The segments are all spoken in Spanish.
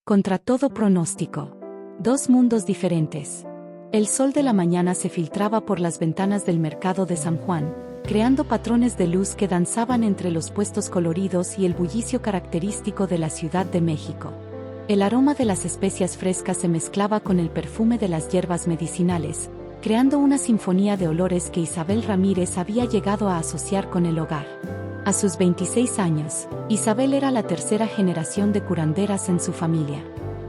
Contra todo pronóstico. Dos mundos diferentes. El sol de la mañana se filtraba por las ventanas del mercado de San Juan, creando patrones de luz que danzaban entre los puestos coloridos y el bullicio característico de la Ciudad de México. El aroma de las especias frescas se mezclaba con el perfume de las hierbas medicinales, creando una sinfonía de olores que Isabel Ramírez había llegado a asociar con el hogar. A sus 26 años, Isabel era la tercera generación de curanderas en su familia.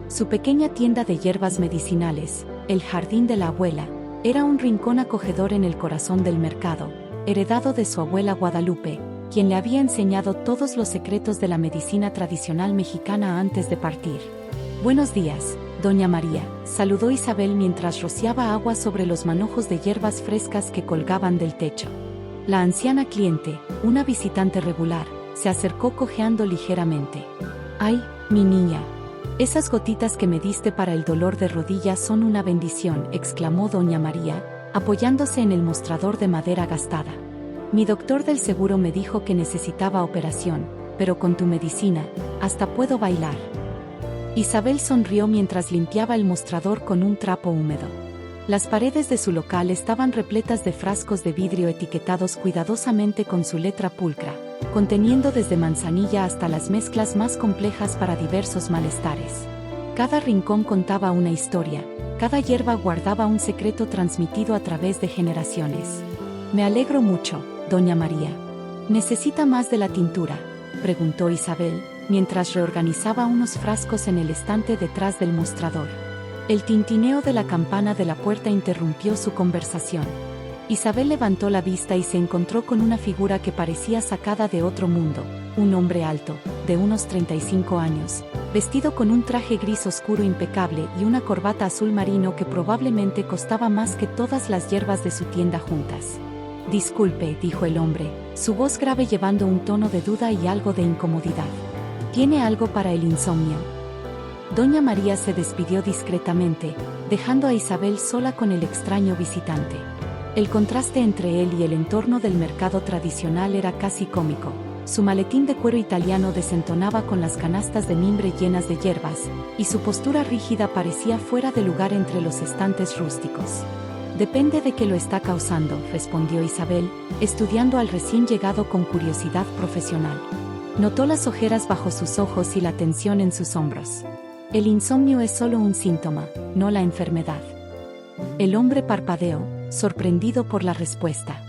Su pequeña tienda de hierbas medicinales, el Jardín de la Abuela, era un rincón acogedor en el corazón del mercado, heredado de su abuela Guadalupe, quien le había enseñado todos los secretos de la medicina tradicional mexicana antes de partir. «Buenos días, doña María», saludó Isabel mientras rociaba agua sobre los manojos de hierbas frescas que colgaban del techo. La anciana cliente, una visitante regular, se acercó cojeando ligeramente. «Ay, mi niña. Esas gotitas que me diste para el dolor de rodilla son una bendición», exclamó doña María, apoyándose en el mostrador de madera gastada. «Mi doctor del seguro me dijo que necesitaba operación, pero con tu medicina, hasta puedo bailar». Isabel sonrió mientras limpiaba el mostrador con un trapo húmedo. Las paredes de su local estaban repletas de frascos de vidrio etiquetados cuidadosamente con su letra pulcra, conteniendo desde manzanilla hasta las mezclas más complejas para diversos malestares. Cada rincón contaba una historia, cada hierba guardaba un secreto transmitido a través de generaciones. «Me alegro mucho, doña María. ¿Necesita más de la tintura?», preguntó Isabel, mientras reorganizaba unos frascos en el estante detrás del mostrador. El tintineo de la campana de la puerta interrumpió su conversación. Isabel levantó la vista y se encontró con una figura que parecía sacada de otro mundo, un hombre alto, de unos 35 años, vestido con un traje gris oscuro impecable y una corbata azul marino que probablemente costaba más que todas las hierbas de su tienda juntas. «Disculpe», dijo el hombre, su voz grave llevando un tono de duda y algo de incomodidad. «¿Tiene algo para el insomnio?». Doña María se despidió discretamente, dejando a Isabel sola con el extraño visitante. El contraste entre él y el entorno del mercado tradicional era casi cómico. Su maletín de cuero italiano desentonaba con las canastas de mimbre llenas de hierbas, y su postura rígida parecía fuera de lugar entre los estantes rústicos. «Depende de qué lo está causando», respondió Isabel, estudiando al recién llegado con curiosidad profesional. Notó las ojeras bajo sus ojos y la tensión en sus hombros. «El insomnio es solo un síntoma, no la enfermedad». El hombre parpadeó, sorprendido por la respuesta.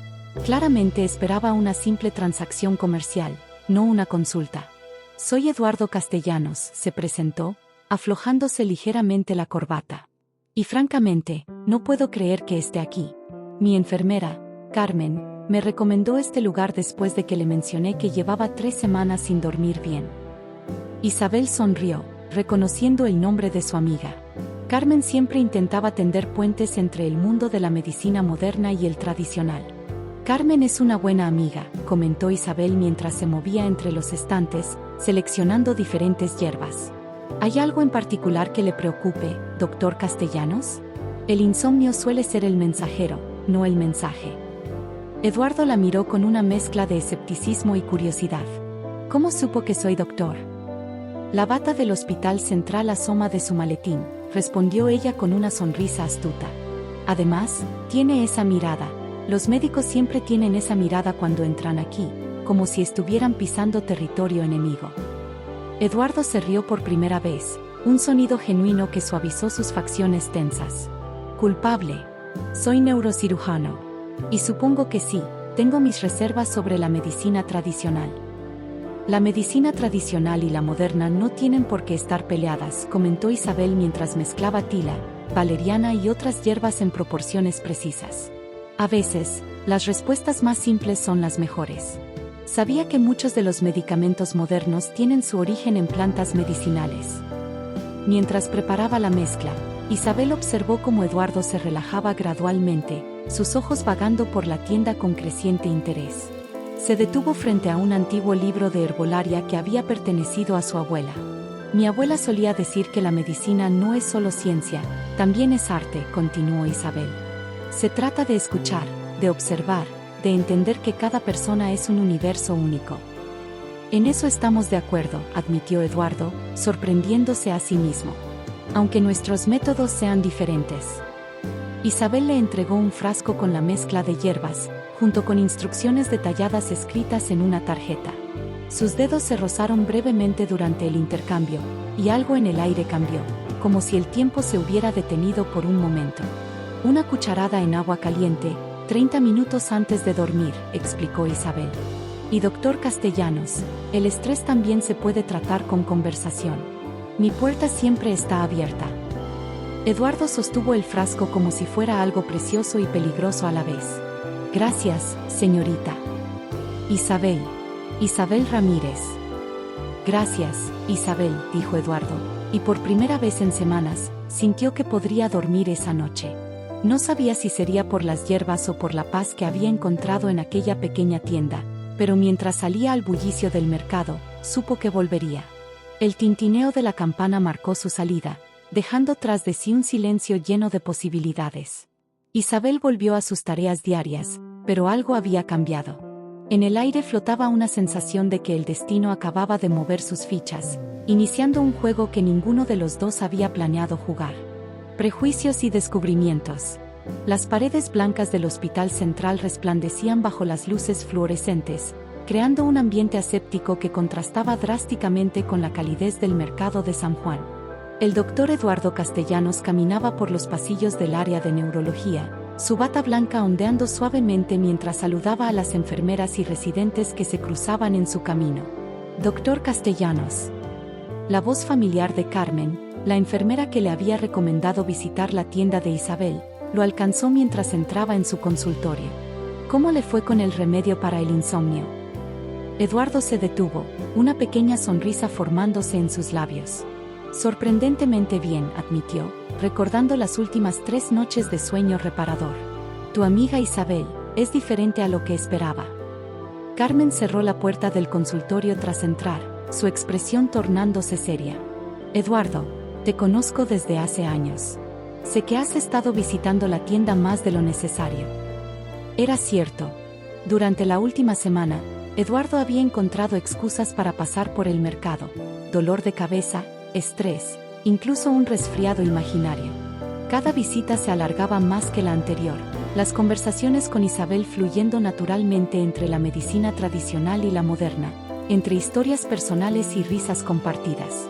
Claramente esperaba una simple transacción comercial, no una consulta. «Soy Eduardo Castellanos», se presentó, aflojándose ligeramente la corbata. «Y francamente, no puedo creer que esté aquí. Mi enfermera, Carmen, me recomendó este lugar después de que le mencioné que llevaba 3 semanas sin dormir bien». Isabel sonrió, reconociendo el nombre de su amiga. Carmen siempre intentaba tender puentes entre el mundo de la medicina moderna y el tradicional. «Carmen es una buena amiga», comentó Isabel mientras se movía entre los estantes, seleccionando diferentes hierbas. «¿Hay algo en particular que le preocupe, doctor Castellanos? El insomnio suele ser el mensajero, no el mensaje». Eduardo la miró con una mezcla de escepticismo y curiosidad. «¿Cómo supo que soy doctor?». «La bata del Hospital Central asoma de su maletín», respondió ella con una sonrisa astuta. «Además, tiene esa mirada. Los médicos siempre tienen esa mirada cuando entran aquí, como si estuvieran pisando territorio enemigo». Eduardo se rió por primera vez, un sonido genuino que suavizó sus facciones tensas. «¿Culpable? Soy neurocirujano. Y supongo que sí, tengo mis reservas sobre la medicina tradicional». «La medicina tradicional y la moderna no tienen por qué estar peleadas», comentó Isabel mientras mezclaba tila, valeriana y otras hierbas en proporciones precisas. «A veces, las respuestas más simples son las mejores». Sabía que muchos de los medicamentos modernos tienen su origen en plantas medicinales. Mientras preparaba la mezcla, Isabel observó cómo Eduardo se relajaba gradualmente, sus ojos vagando por la tienda con creciente interés. Se detuvo frente a un antiguo libro de herbolaria que había pertenecido a su abuela. «Mi abuela solía decir que la medicina no es solo ciencia, también es arte», continuó Isabel. «Se trata de escuchar, de observar, de entender que cada persona es un universo único». En eso estamos de acuerdo, admitió Eduardo, sorprendiéndose a sí mismo. Aunque nuestros métodos sean diferentes. Isabel le entregó un frasco con la mezcla de hierbas, junto con instrucciones detalladas escritas en una tarjeta. Sus dedos se rozaron brevemente durante el intercambio, y algo en el aire cambió, como si el tiempo se hubiera detenido por un momento. Una cucharada en agua caliente, 30 minutos antes de dormir, explicó Isabel. Y doctor Castellanos, el estrés también se puede tratar con conversación. Mi puerta siempre está abierta. Eduardo sostuvo el frasco como si fuera algo precioso y peligroso a la vez. Gracias, señorita. Isabel. Isabel Ramírez. Gracias, Isabel, dijo Eduardo, y por primera vez en semanas, sintió que podría dormir esa noche. No sabía si sería por las hierbas o por la paz que había encontrado en aquella pequeña tienda, pero mientras salía al bullicio del mercado, supo que volvería. El tintineo de la campana marcó su salida, dejando tras de sí un silencio lleno de posibilidades. Isabel volvió a sus tareas diarias, pero algo había cambiado. En el aire flotaba una sensación de que el destino acababa de mover sus fichas, iniciando un juego que ninguno de los dos había planeado jugar. Prejuicios y descubrimientos. Las paredes blancas del Hospital Central resplandecían bajo las luces fluorescentes, creando un ambiente aséptico que contrastaba drásticamente con la calidez del mercado de San Juan. El doctor Eduardo Castellanos caminaba por los pasillos del área de neurología, su bata blanca ondeando suavemente mientras saludaba a las enfermeras y residentes que se cruzaban en su camino. Doctor Castellanos. La voz familiar de Carmen, la enfermera que le había recomendado visitar la tienda de Isabel, lo alcanzó mientras entraba en su consultorio. ¿Cómo le fue con el remedio para el insomnio? Eduardo se detuvo, una pequeña sonrisa formándose en sus labios. Sorprendentemente bien, admitió, recordando las últimas 3 noches de sueño reparador. Tu amiga Isabel, es diferente a lo que esperaba. Carmen cerró la puerta del consultorio tras entrar, su expresión tornándose seria. Eduardo, te conozco desde hace años. Sé que has estado visitando la tienda más de lo necesario. Era cierto. Durante la última semana, Eduardo había encontrado excusas para pasar por el mercado. Dolor de cabeza, estrés, incluso un resfriado imaginario. Cada visita se alargaba más que la anterior, las conversaciones con Isabel fluyendo naturalmente entre la medicina tradicional y la moderna, entre historias personales y risas compartidas.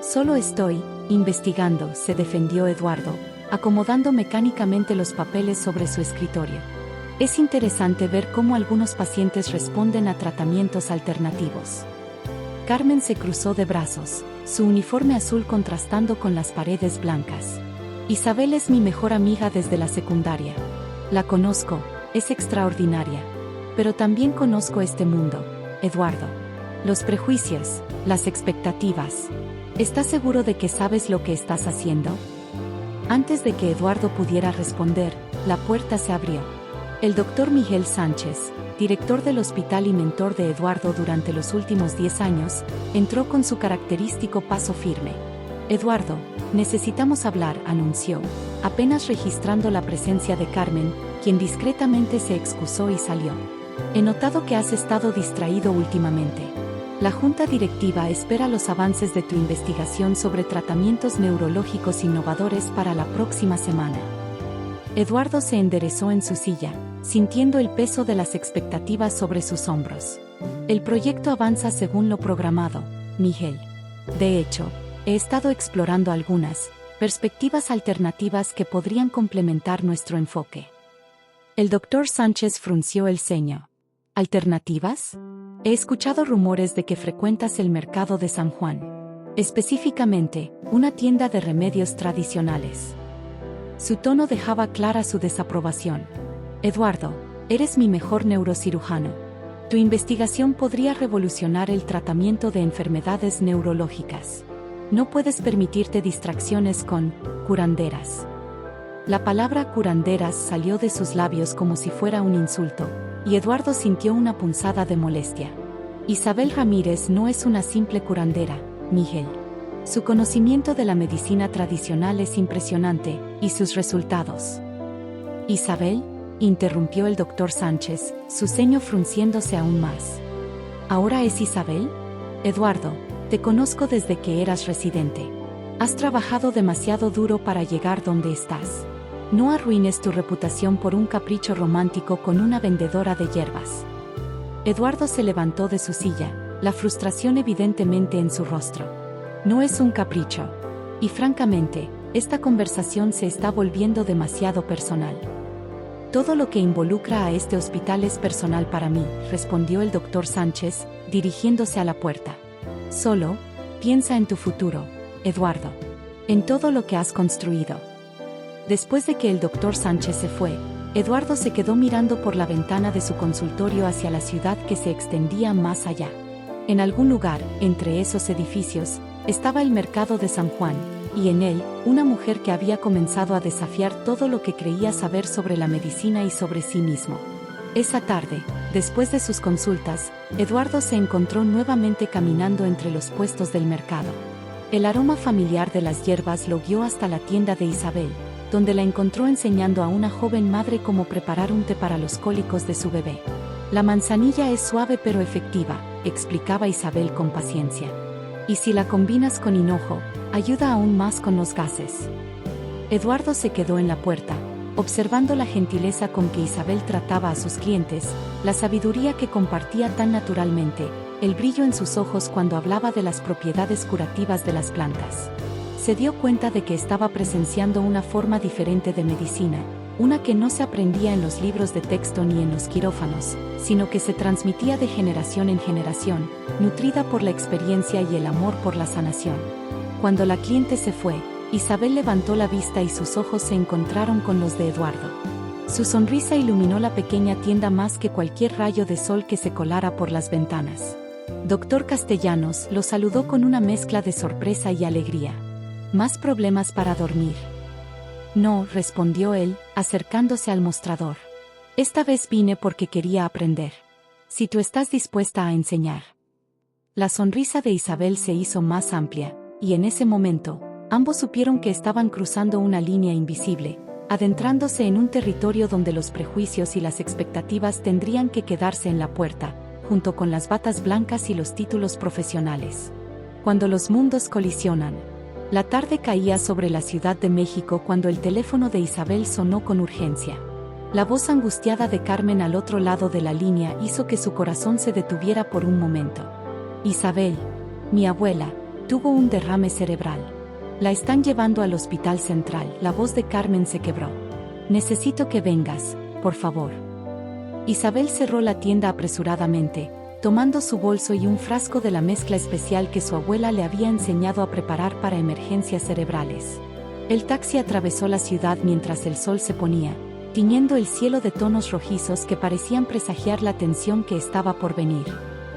Solo estoy investigando, se defendió Eduardo, acomodando mecánicamente los papeles sobre su escritorio. Es interesante ver cómo algunos pacientes responden a tratamientos alternativos. Carmen se cruzó de brazos, su uniforme azul contrastando con las paredes blancas. Isabel es mi mejor amiga desde la secundaria. La conozco, es extraordinaria. Pero también conozco este mundo, Eduardo. Los prejuicios, las expectativas. ¿Estás seguro de que sabes lo que estás haciendo? Antes de que Eduardo pudiera responder, la puerta se abrió. El doctor Miguel Sánchez, director del hospital y mentor de Eduardo durante los últimos 10 años, entró con su característico paso firme. Eduardo, necesitamos hablar, anunció, apenas registrando la presencia de Carmen, quien discretamente se excusó y salió. He notado que has estado distraído últimamente. La junta directiva espera los avances de tu investigación sobre tratamientos neurológicos innovadores para la próxima semana. Eduardo se enderezó en su silla, sintiendo el peso de las expectativas sobre sus hombros. El proyecto avanza según lo programado, Miguel. De hecho, he estado explorando algunas perspectivas alternativas que podrían complementar nuestro enfoque. El doctor Sánchez frunció el ceño. ¿Alternativas? He escuchado rumores de que frecuentas el mercado de San Juan. Específicamente, una tienda de remedios tradicionales. Su tono dejaba clara su desaprobación. Eduardo, eres mi mejor neurocirujano. Tu investigación podría revolucionar el tratamiento de enfermedades neurológicas. No puedes permitirte distracciones con curanderas. La palabra curanderas salió de sus labios como si fuera un insulto, y Eduardo sintió una punzada de molestia. Isabel Ramírez no es una simple curandera, Miguel. Su conocimiento de la medicina tradicional es impresionante, y sus resultados. ¿Isabel? Interrumpió el doctor Sánchez, su ceño frunciéndose aún más. ¿Ahora es Isabel? Eduardo, te conozco desde que eras residente. Has trabajado demasiado duro para llegar donde estás. No arruines tu reputación por un capricho romántico con una vendedora de hierbas. Eduardo se levantó de su silla, la frustración evidentemente en su rostro. No es un capricho. Y francamente, esta conversación se está volviendo demasiado personal. Todo lo que involucra a este hospital es personal para mí, respondió el doctor Sánchez, dirigiéndose a la puerta. Solo, piensa en tu futuro, Eduardo. En todo lo que has construido. Después de que el doctor Sánchez se fue, Eduardo se quedó mirando por la ventana de su consultorio hacia la ciudad que se extendía más allá. En algún lugar, entre esos edificios, estaba el mercado de San Juan, y en él, una mujer que había comenzado a desafiar todo lo que creía saber sobre la medicina y sobre sí mismo. Esa tarde, después de sus consultas, Eduardo se encontró nuevamente caminando entre los puestos del mercado. El aroma familiar de las hierbas lo guió hasta la tienda de Isabel, donde la encontró enseñando a una joven madre cómo preparar un té para los cólicos de su bebé. La manzanilla es suave pero efectiva, explicaba Isabel con paciencia. Y si la combinas con hinojo, ayuda aún más con los gases. Eduardo se quedó en la puerta, observando la gentileza con que Isabel trataba a sus clientes, la sabiduría que compartía tan naturalmente, el brillo en sus ojos cuando hablaba de las propiedades curativas de las plantas. Se dio cuenta de que estaba presenciando una forma diferente de medicina, una que no se aprendía en los libros de texto ni en los quirófanos, sino que se transmitía de generación en generación, nutrida por la experiencia y el amor por la sanación. Cuando la cliente se fue, Isabel levantó la vista y sus ojos se encontraron con los de Eduardo. Su sonrisa iluminó la pequeña tienda más que cualquier rayo de sol que se colara por las ventanas. Doctor Castellanos lo saludó con una mezcla de sorpresa y alegría. ¿Más problemas para dormir? No, respondió él, acercándose al mostrador. Esta vez vine porque quería aprender. Si tú estás dispuesta a enseñar. La sonrisa de Isabel se hizo más amplia, y en ese momento, ambos supieron que estaban cruzando una línea invisible, adentrándose en un territorio donde los prejuicios y las expectativas tendrían que quedarse en la puerta, junto con las batas blancas y los títulos profesionales. Cuando los mundos colisionan. La tarde caía sobre la Ciudad de México cuando el teléfono de Isabel sonó con urgencia. La voz angustiada de Carmen al otro lado de la línea hizo que su corazón se detuviera por un momento. Isabel, mi abuela, tuvo un derrame cerebral. La están llevando al hospital central. La voz de Carmen se quebró. Necesito que vengas, por favor. Isabel cerró la tienda apresuradamente, tomando su bolso y un frasco de la mezcla especial que su abuela le había enseñado a preparar para emergencias cerebrales. El taxi atravesó la ciudad mientras el sol se ponía, tiñendo el cielo de tonos rojizos que parecían presagiar la tensión que estaba por venir.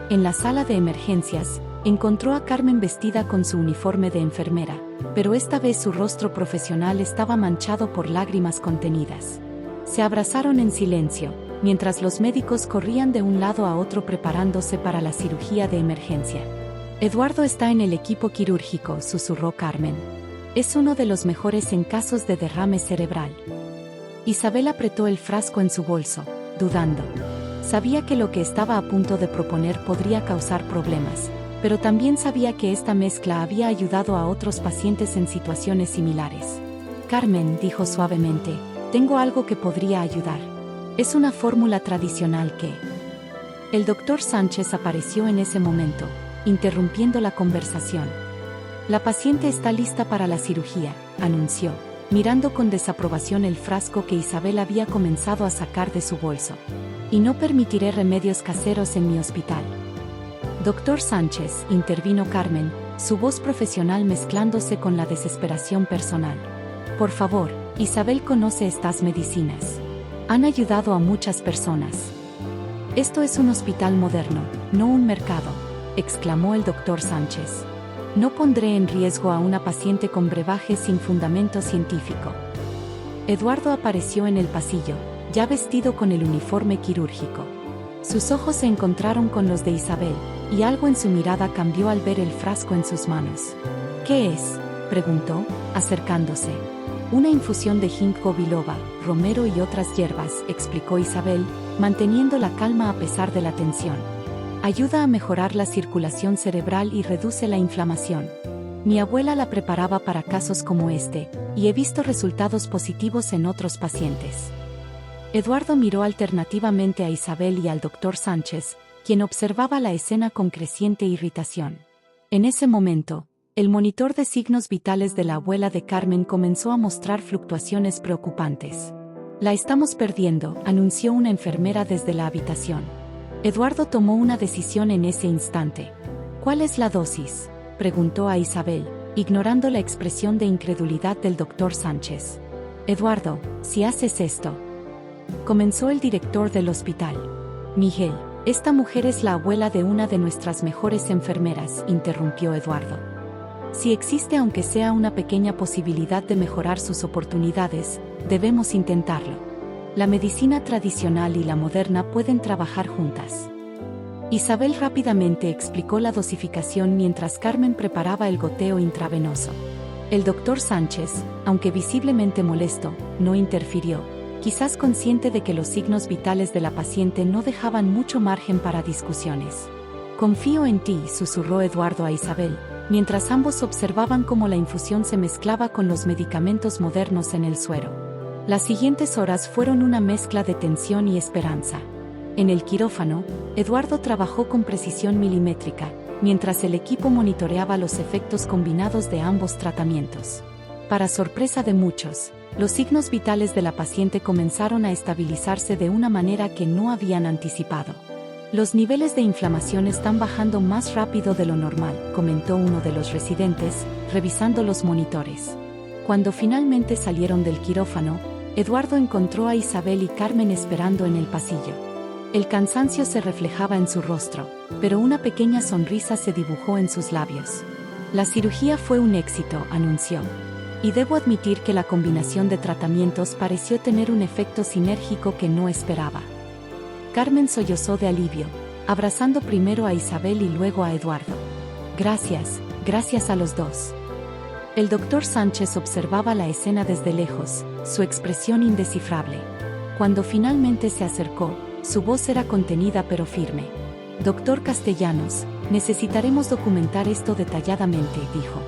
En la sala de emergencias, encontró a Carmen vestida con su uniforme de enfermera, pero esta vez su rostro profesional estaba manchado por lágrimas contenidas. Se abrazaron en silencio, mientras los médicos corrían de un lado a otro preparándose para la cirugía de emergencia. Eduardo está en el equipo quirúrgico, susurró Carmen. Es uno de los mejores en casos de derrame cerebral. Isabel apretó el frasco en su bolso, dudando. Sabía que lo que estaba a punto de proponer podría causar problemas, pero también sabía que esta mezcla había ayudado a otros pacientes en situaciones similares. Carmen, dijo suavemente, tengo algo que podría ayudar. Es una fórmula tradicional que... El doctor Sánchez apareció en ese momento, interrumpiendo la conversación. La paciente está lista para la cirugía, anunció, mirando con desaprobación el frasco que Isabel había comenzado a sacar de su bolso. Y no permitiré remedios caseros en mi hospital. Doctor Sánchez, intervino Carmen, su voz profesional mezclándose con la desesperación personal. Por favor, Isabel conoce estas medicinas. Han ayudado a muchas personas. Esto es un hospital moderno, no un mercado, exclamó el doctor Sánchez. No pondré en riesgo a una paciente con brebaje sin fundamento científico. Eduardo apareció en el pasillo, ya vestido con el uniforme quirúrgico. Sus ojos se encontraron con los de Isabel, y algo en su mirada cambió al ver el frasco en sus manos. ¿Qué es?, preguntó, acercándose. Una infusión de ginkgo biloba, romero y otras hierbas, explicó Isabel, manteniendo la calma a pesar de la tensión. Ayuda a mejorar la circulación cerebral y reduce la inflamación. Mi abuela la preparaba para casos como este, y he visto resultados positivos en otros pacientes. Eduardo miró alternativamente a Isabel y al doctor Sánchez, quien observaba la escena con creciente irritación. En ese momento, el monitor de signos vitales de la abuela de Carmen comenzó a mostrar fluctuaciones preocupantes. La estamos perdiendo, anunció una enfermera desde la habitación. Eduardo tomó una decisión en ese instante. ¿Cuál es la dosis?, preguntó a Isabel, ignorando la expresión de incredulidad del doctor Sánchez. Eduardo, si haces esto, comenzó el director del hospital. Miguel, esta mujer es la abuela de una de nuestras mejores enfermeras, interrumpió Eduardo. Si existe aunque sea una pequeña posibilidad de mejorar sus oportunidades, debemos intentarlo. La medicina tradicional y la moderna pueden trabajar juntas. Isabel rápidamente explicó la dosificación mientras Carmen preparaba el goteo intravenoso. El doctor Sánchez, aunque visiblemente molesto, no interfirió, quizás consciente de que los signos vitales de la paciente no dejaban mucho margen para discusiones. Confío en ti, susurró Eduardo a Isabel, mientras ambos observaban cómo la infusión se mezclaba con los medicamentos modernos en el suero. Las siguientes horas fueron una mezcla de tensión y esperanza. En el quirófano, Eduardo trabajó con precisión milimétrica, mientras el equipo monitoreaba los efectos combinados de ambos tratamientos. Para sorpresa de muchos, los signos vitales de la paciente comenzaron a estabilizarse de una manera que no habían anticipado. Los niveles de inflamación están bajando más rápido de lo normal, comentó uno de los residentes, revisando los monitores. Cuando finalmente salieron del quirófano, Eduardo encontró a Isabel y Carmen esperando en el pasillo. El cansancio se reflejaba en su rostro, pero una pequeña sonrisa se dibujó en sus labios. La cirugía fue un éxito, anunció. Y debo admitir que la combinación de tratamientos pareció tener un efecto sinérgico que no esperaba. Carmen sollozó de alivio, abrazando primero a Isabel y luego a Eduardo. Gracias a los dos. El doctor Sánchez observaba la escena desde lejos, su expresión indescifrable. Cuando finalmente se acercó, su voz era contenida pero firme. Doctor Castellanos, necesitaremos documentar esto detalladamente, dijo.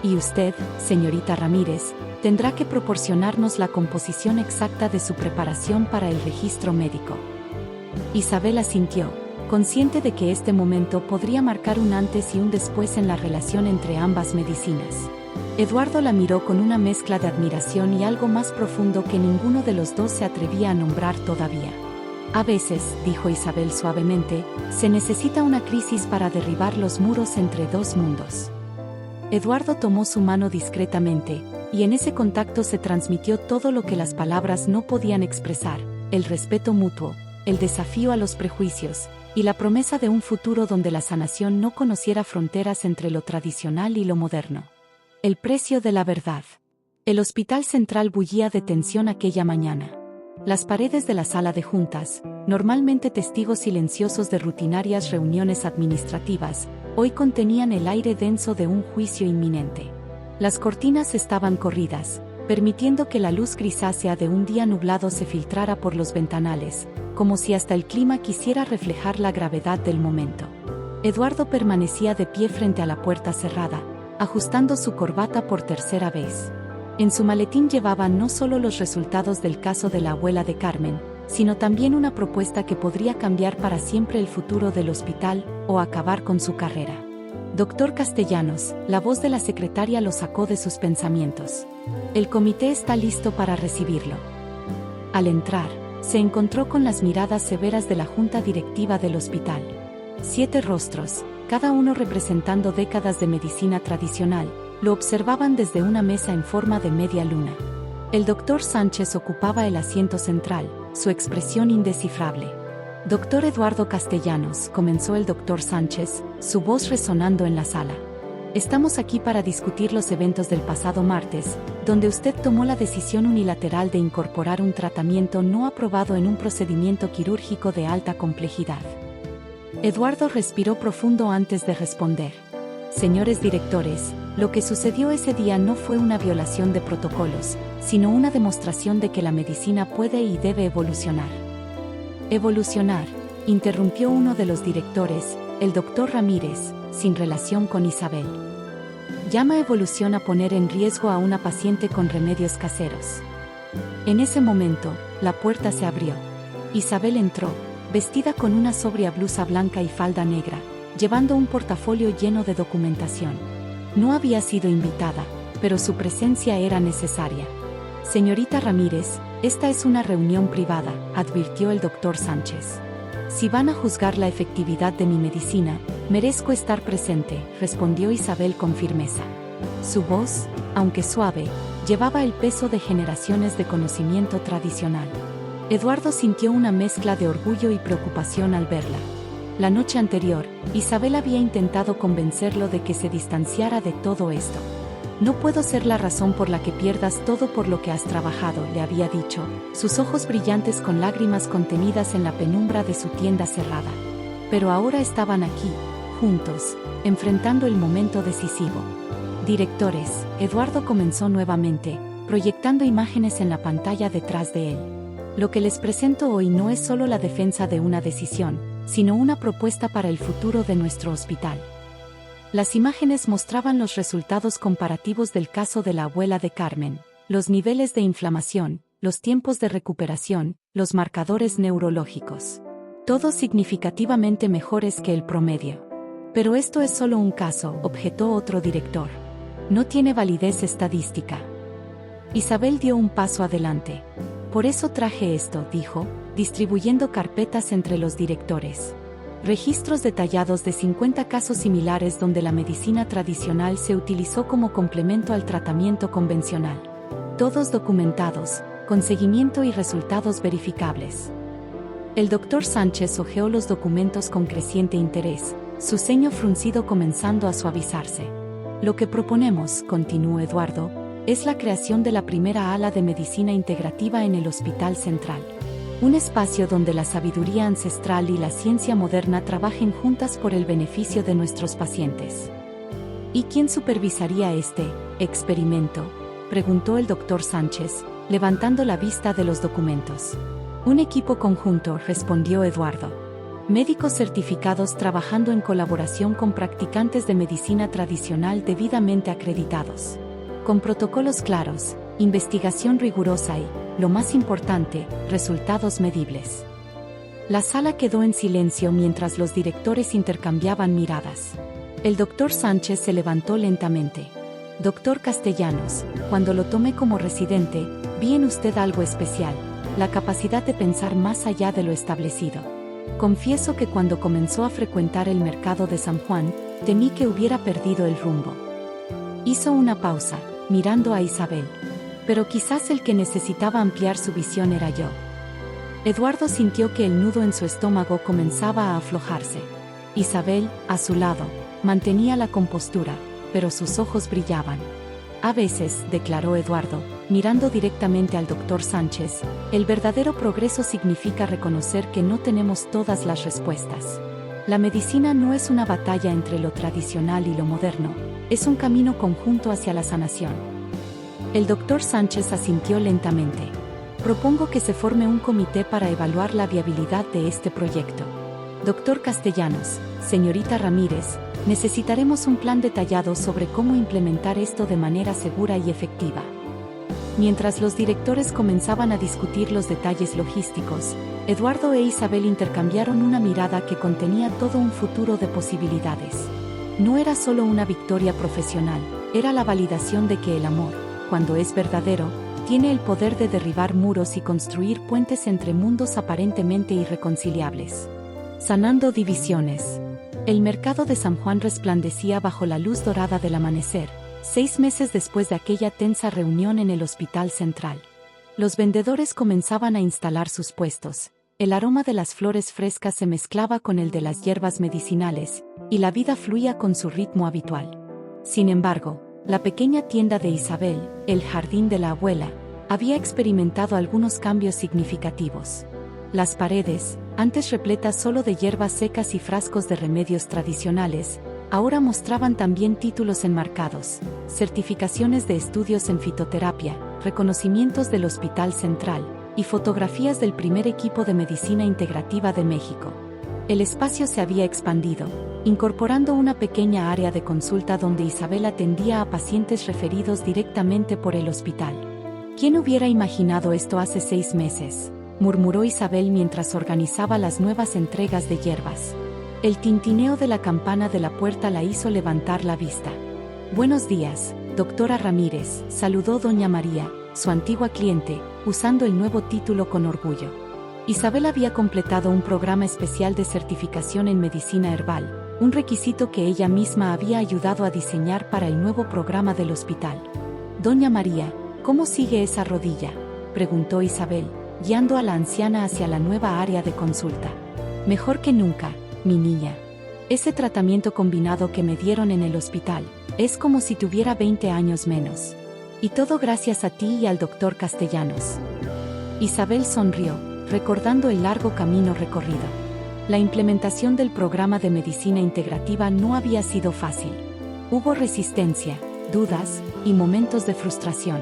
Y usted, señorita Ramírez, tendrá que proporcionarnos la composición exacta de su preparación para el registro médico. Isabel asintió, consciente de que este momento podría marcar un antes y un después en la relación entre ambas medicinas. Eduardo la miró con una mezcla de admiración y algo más profundo que ninguno de los dos se atrevía a nombrar todavía. A veces, dijo Isabel suavemente, se necesita una crisis para derribar los muros entre dos mundos. Eduardo tomó su mano discretamente, y en ese contacto se transmitió todo lo que las palabras no podían expresar: el respeto mutuo, el desafío a los prejuicios, y la promesa de un futuro donde la sanación no conociera fronteras entre lo tradicional y lo moderno. El precio de la verdad. El hospital central bullía de tensión aquella mañana. Las paredes de la sala de juntas, normalmente testigos silenciosos de rutinarias reuniones administrativas, hoy contenían el aire denso de un juicio inminente. Las cortinas estaban corridas, permitiendo que la luz grisácea de un día nublado se filtrara por los ventanales, como si hasta el clima quisiera reflejar la gravedad del momento. Eduardo permanecía de pie frente a la puerta cerrada, ajustando su corbata por tercera vez. En su maletín llevaba no solo los resultados del caso de la abuela de Carmen, sino también una propuesta que podría cambiar para siempre el futuro del hospital o acabar con su carrera. Doctor Castellanos, la voz de la secretaria lo sacó de sus pensamientos. El comité está listo para recibirlo. Al entrar, se encontró con las miradas severas de la junta directiva del hospital. 7 rostros, cada uno representando décadas de medicina tradicional, lo observaban desde una mesa en forma de media luna. El doctor Sánchez ocupaba el asiento central, su expresión indescifrable. Doctor Eduardo Castellanos, comenzó el doctor Sánchez, su voz resonando en la sala. Estamos aquí para discutir los eventos del pasado martes, donde usted tomó la decisión unilateral de incorporar un tratamiento no aprobado en un procedimiento quirúrgico de alta complejidad. Eduardo respiró profundo antes de responder. Señores directores, lo que sucedió ese día no fue una violación de protocolos, sino una demostración de que la medicina puede y debe evolucionar. Evolucionar, interrumpió uno de los directores, el doctor Ramírez, sin relación con Isabel. Llama evolución a poner en riesgo a una paciente con remedios caseros. En ese momento, la puerta se abrió. Isabel entró, vestida con una sobria blusa blanca y falda negra, llevando un portafolio lleno de documentación. No había sido invitada, pero su presencia era necesaria. Señorita Ramírez, esta es una reunión privada, advirtió el doctor Sánchez. Si van a juzgar la efectividad de mi medicina, merezco estar presente, respondió Isabel con firmeza. Su voz, aunque suave, llevaba el peso de generaciones de conocimiento tradicional. Eduardo sintió una mezcla de orgullo y preocupación al verla. La noche anterior, Isabel había intentado convencerlo de que se distanciara de todo esto. No puedo ser la razón por la que pierdas todo por lo que has trabajado, le había dicho, sus ojos brillantes con lágrimas contenidas en la penumbra de su tienda cerrada. Pero ahora estaban aquí, juntos, enfrentando el momento decisivo. Directores, Eduardo comenzó nuevamente, proyectando imágenes en la pantalla detrás de él. Lo que les presento hoy no es solo la defensa de una decisión, sino una propuesta para el futuro de nuestro hospital. Las imágenes mostraban los resultados comparativos del caso de la abuela de Carmen, los niveles de inflamación, los tiempos de recuperación, los marcadores neurológicos. Todos significativamente mejores que el promedio. Pero esto es solo un caso, objetó otro director. No tiene validez estadística. Isabel dio un paso adelante. Por eso traje esto, dijo, distribuyendo carpetas entre los directores. Registros detallados de 50 casos similares donde la medicina tradicional se utilizó como complemento al tratamiento convencional. Todos documentados, con seguimiento y resultados verificables. El doctor Sánchez hojeó los documentos con creciente interés, su ceño fruncido comenzando a suavizarse. Lo que proponemos, continuó Eduardo, es la creación de la primera ala de medicina integrativa en el Hospital Central. Un espacio donde la sabiduría ancestral y la ciencia moderna trabajen juntas por el beneficio de nuestros pacientes. ¿Y quién supervisaría este experimento?, preguntó el doctor Sánchez, levantando la vista de los documentos. Un equipo conjunto, respondió Eduardo. Médicos certificados trabajando en colaboración con practicantes de medicina tradicional debidamente acreditados. Con protocolos claros, investigación rigurosa y, lo más importante, resultados medibles. La sala quedó en silencio mientras los directores intercambiaban miradas. El doctor Sánchez se levantó lentamente. Doctor Castellanos, cuando lo tomé como residente, vi en usted algo especial, la capacidad de pensar más allá de lo establecido. Confieso que cuando comenzó a frecuentar el mercado de San Juan, temí que hubiera perdido el rumbo. Hizo una pausa, mirando a Isabel. Pero quizás el que necesitaba ampliar su visión era yo. Eduardo sintió que el nudo en su estómago comenzaba a aflojarse. Isabel, a su lado, mantenía la compostura, pero sus ojos brillaban. A veces, declaró Eduardo, mirando directamente al doctor Sánchez, el verdadero progreso significa reconocer que no tenemos todas las respuestas. La medicina no es una batalla entre lo tradicional y lo moderno, es un camino conjunto hacia la sanación. El doctor Sánchez asintió lentamente. Propongo que se forme un comité para evaluar la viabilidad de este proyecto. Doctor Castellanos, señorita Ramírez, necesitaremos un plan detallado sobre cómo implementar esto de manera segura y efectiva. Mientras los directores comenzaban a discutir los detalles logísticos, Eduardo e Isabel intercambiaron una mirada que contenía todo un futuro de posibilidades. No era solo una victoria profesional, era la validación de que el amor, cuando es verdadero, tiene el poder de derribar muros y construir puentes entre mundos aparentemente irreconciliables. Sanando divisiones. El mercado de San Juan resplandecía bajo la luz dorada del amanecer, 6 meses después de aquella tensa reunión en el Hospital Central. Los vendedores comenzaban a instalar sus puestos, el aroma de las flores frescas se mezclaba con el de las hierbas medicinales, y la vida fluía con su ritmo habitual. Sin embargo, la pequeña tienda de Isabel, el jardín de la abuela, había experimentado algunos cambios significativos. Las paredes, antes repletas solo de hierbas secas y frascos de remedios tradicionales, ahora mostraban también títulos enmarcados, certificaciones de estudios en fitoterapia, reconocimientos del Hospital Central, y fotografías del primer equipo de medicina integrativa de México. El espacio se había expandido, incorporando una pequeña área de consulta donde Isabel atendía a pacientes referidos directamente por el hospital. ¿Quién hubiera imaginado esto hace 6 meses?, murmuró Isabel mientras organizaba las nuevas entregas de hierbas. El tintineo de la campana de la puerta la hizo levantar la vista. «Buenos días, doctora Ramírez», saludó doña María, su antigua cliente, usando el nuevo título con orgullo. Isabel había completado un programa especial de certificación en medicina herbal, un requisito que ella misma había ayudado a diseñar para el nuevo programa del hospital. «Doña María, ¿cómo sigue esa rodilla?», preguntó Isabel, guiando a la anciana hacia la nueva área de consulta. «Mejor que nunca, mi niña. Ese tratamiento combinado que me dieron en el hospital, es como si tuviera 20 años menos. Y todo gracias a ti y al doctor Castellanos». Isabel sonrió, recordando el largo camino recorrido. La implementación del programa de medicina integrativa no había sido fácil. Hubo resistencia, dudas y momentos de frustración.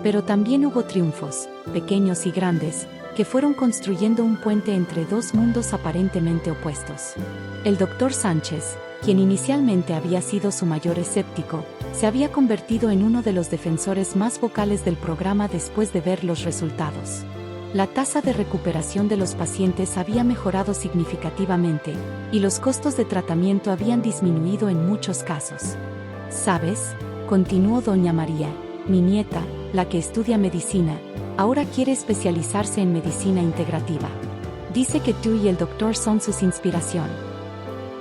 Pero también hubo triunfos, pequeños y grandes, que fueron construyendo un puente entre dos mundos aparentemente opuestos. El doctor Sánchez, quien inicialmente había sido su mayor escéptico, se había convertido en uno de los defensores más vocales del programa después de ver los resultados. La tasa de recuperación de los pacientes había mejorado significativamente, y los costos de tratamiento habían disminuido en muchos casos. «¿Sabes?», continuó doña María, «mi nieta, la que estudia medicina, ahora quiere especializarse en medicina integrativa. Dice que tú y el doctor son su inspiración».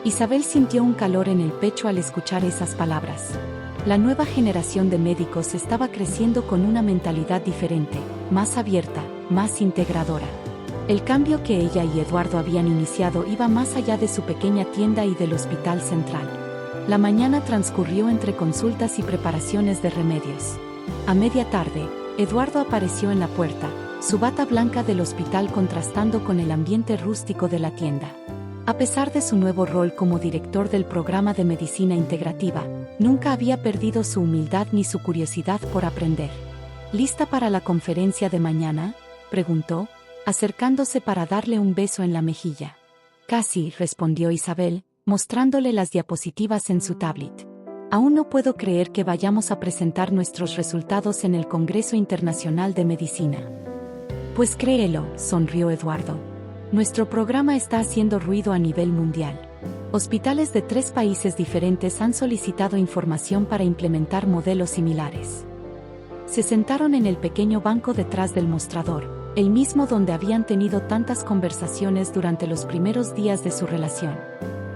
Isabel sintió un calor en el pecho al escuchar esas palabras. La nueva generación de médicos estaba creciendo con una mentalidad diferente, más abierta, más integradora. El cambio que ella y Eduardo habían iniciado iba más allá de su pequeña tienda y del hospital central. La mañana transcurrió entre consultas y preparaciones de remedios. A media tarde, Eduardo apareció en la puerta, su bata blanca del hospital contrastando con el ambiente rústico de la tienda. A pesar de su nuevo rol como director del programa de medicina integrativa, nunca había perdido su humildad ni su curiosidad por aprender. «¿Lista para la conferencia de mañana?», preguntó, acercándose para darle un beso en la mejilla. «Casi», respondió Isabel, mostrándole las diapositivas en su tablet. «Aún no puedo creer que vayamos a presentar nuestros resultados en el Congreso Internacional de Medicina». «Pues créelo», sonrió Eduardo. «Nuestro programa está haciendo ruido a nivel mundial. Hospitales de 3 países diferentes han solicitado información para implementar modelos similares». Se sentaron en el pequeño banco detrás del mostrador, el mismo donde habían tenido tantas conversaciones durante los primeros días de su relación.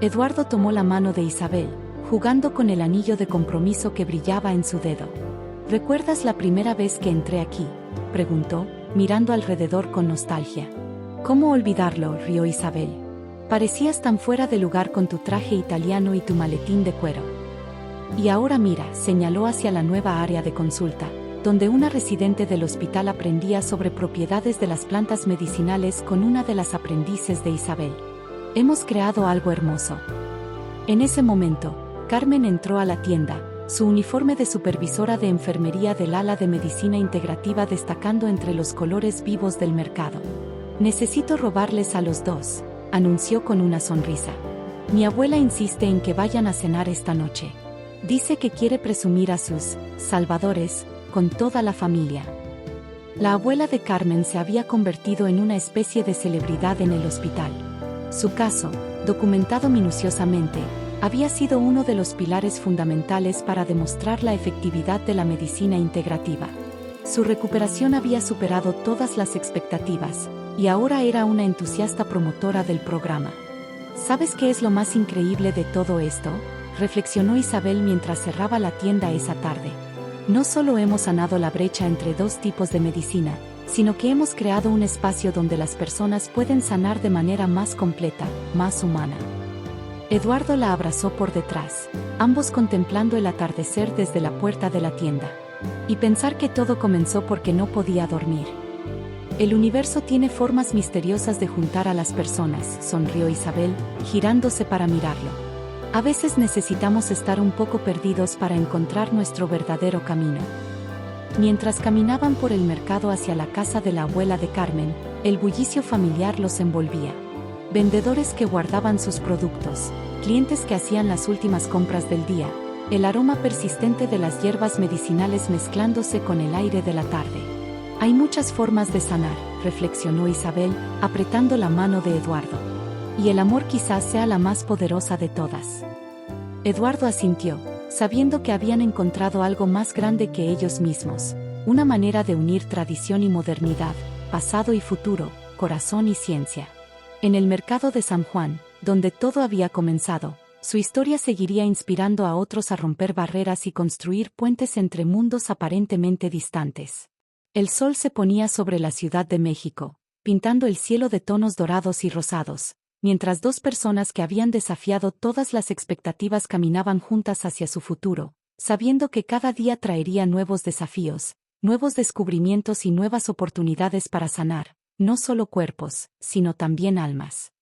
Eduardo tomó la mano de Isabel, jugando con el anillo de compromiso que brillaba en su dedo. «¿Recuerdas la primera vez que entré aquí?», preguntó, mirando alrededor con nostalgia. «¿Cómo olvidarlo?», rió Isabel. «Parecías tan fuera de lugar con tu traje italiano y tu maletín de cuero. Y ahora mira», señaló hacia la nueva área de consulta, donde una residente del hospital aprendía sobre propiedades de las plantas medicinales con una de las aprendices de Isabel. «Hemos creado algo hermoso». En ese momento, Carmen entró a la tienda, su uniforme de supervisora de enfermería del ala de medicina integrativa destacando entre los colores vivos del mercado. «Necesito robarles a los dos», anunció con una sonrisa. «Mi abuela insiste en que vayan a cenar esta noche. Dice que quiere presumir a sus salvadores con toda la familia». La abuela de Carmen se había convertido en una especie de celebridad en el hospital. Su caso, documentado minuciosamente, había sido uno de los pilares fundamentales para demostrar la efectividad de la medicina integrativa. Su recuperación había superado todas las expectativas, y ahora era una entusiasta promotora del programa. «¿Sabes qué es lo más increíble de todo esto?», reflexionó Isabel mientras cerraba la tienda esa tarde. «No solo hemos sanado la brecha entre 2 tipos de medicina, sino que hemos creado un espacio donde las personas pueden sanar de manera más completa, más humana». Eduardo la abrazó por detrás, ambos contemplando el atardecer desde la puerta de la tienda. «Y pensar que todo comenzó porque no podía dormir. El universo tiene formas misteriosas de juntar a las personas», sonrió Isabel, girándose para mirarlo. «A veces necesitamos estar un poco perdidos para encontrar nuestro verdadero camino». Mientras caminaban por el mercado hacia la casa de la abuela de Carmen, el bullicio familiar los envolvía. Vendedores que guardaban sus productos, clientes que hacían las últimas compras del día, el aroma persistente de las hierbas medicinales mezclándose con el aire de la tarde. Hay muchas formas de sanar, reflexionó Isabel, apretando la mano de Eduardo. Y el amor quizás sea la más poderosa de todas. Eduardo asintió, sabiendo que habían encontrado algo más grande que ellos mismos, una manera de unir tradición y modernidad, pasado y futuro, corazón y ciencia. En el mercado de San Juan, donde todo había comenzado, su historia seguiría inspirando a otros a romper barreras y construir puentes entre mundos aparentemente distantes. El sol se ponía sobre la Ciudad de México, pintando el cielo de tonos dorados y rosados, mientras dos personas que habían desafiado todas las expectativas caminaban juntas hacia su futuro, sabiendo que cada día traería nuevos desafíos, nuevos descubrimientos y nuevas oportunidades para sanar, no solo cuerpos, sino también almas.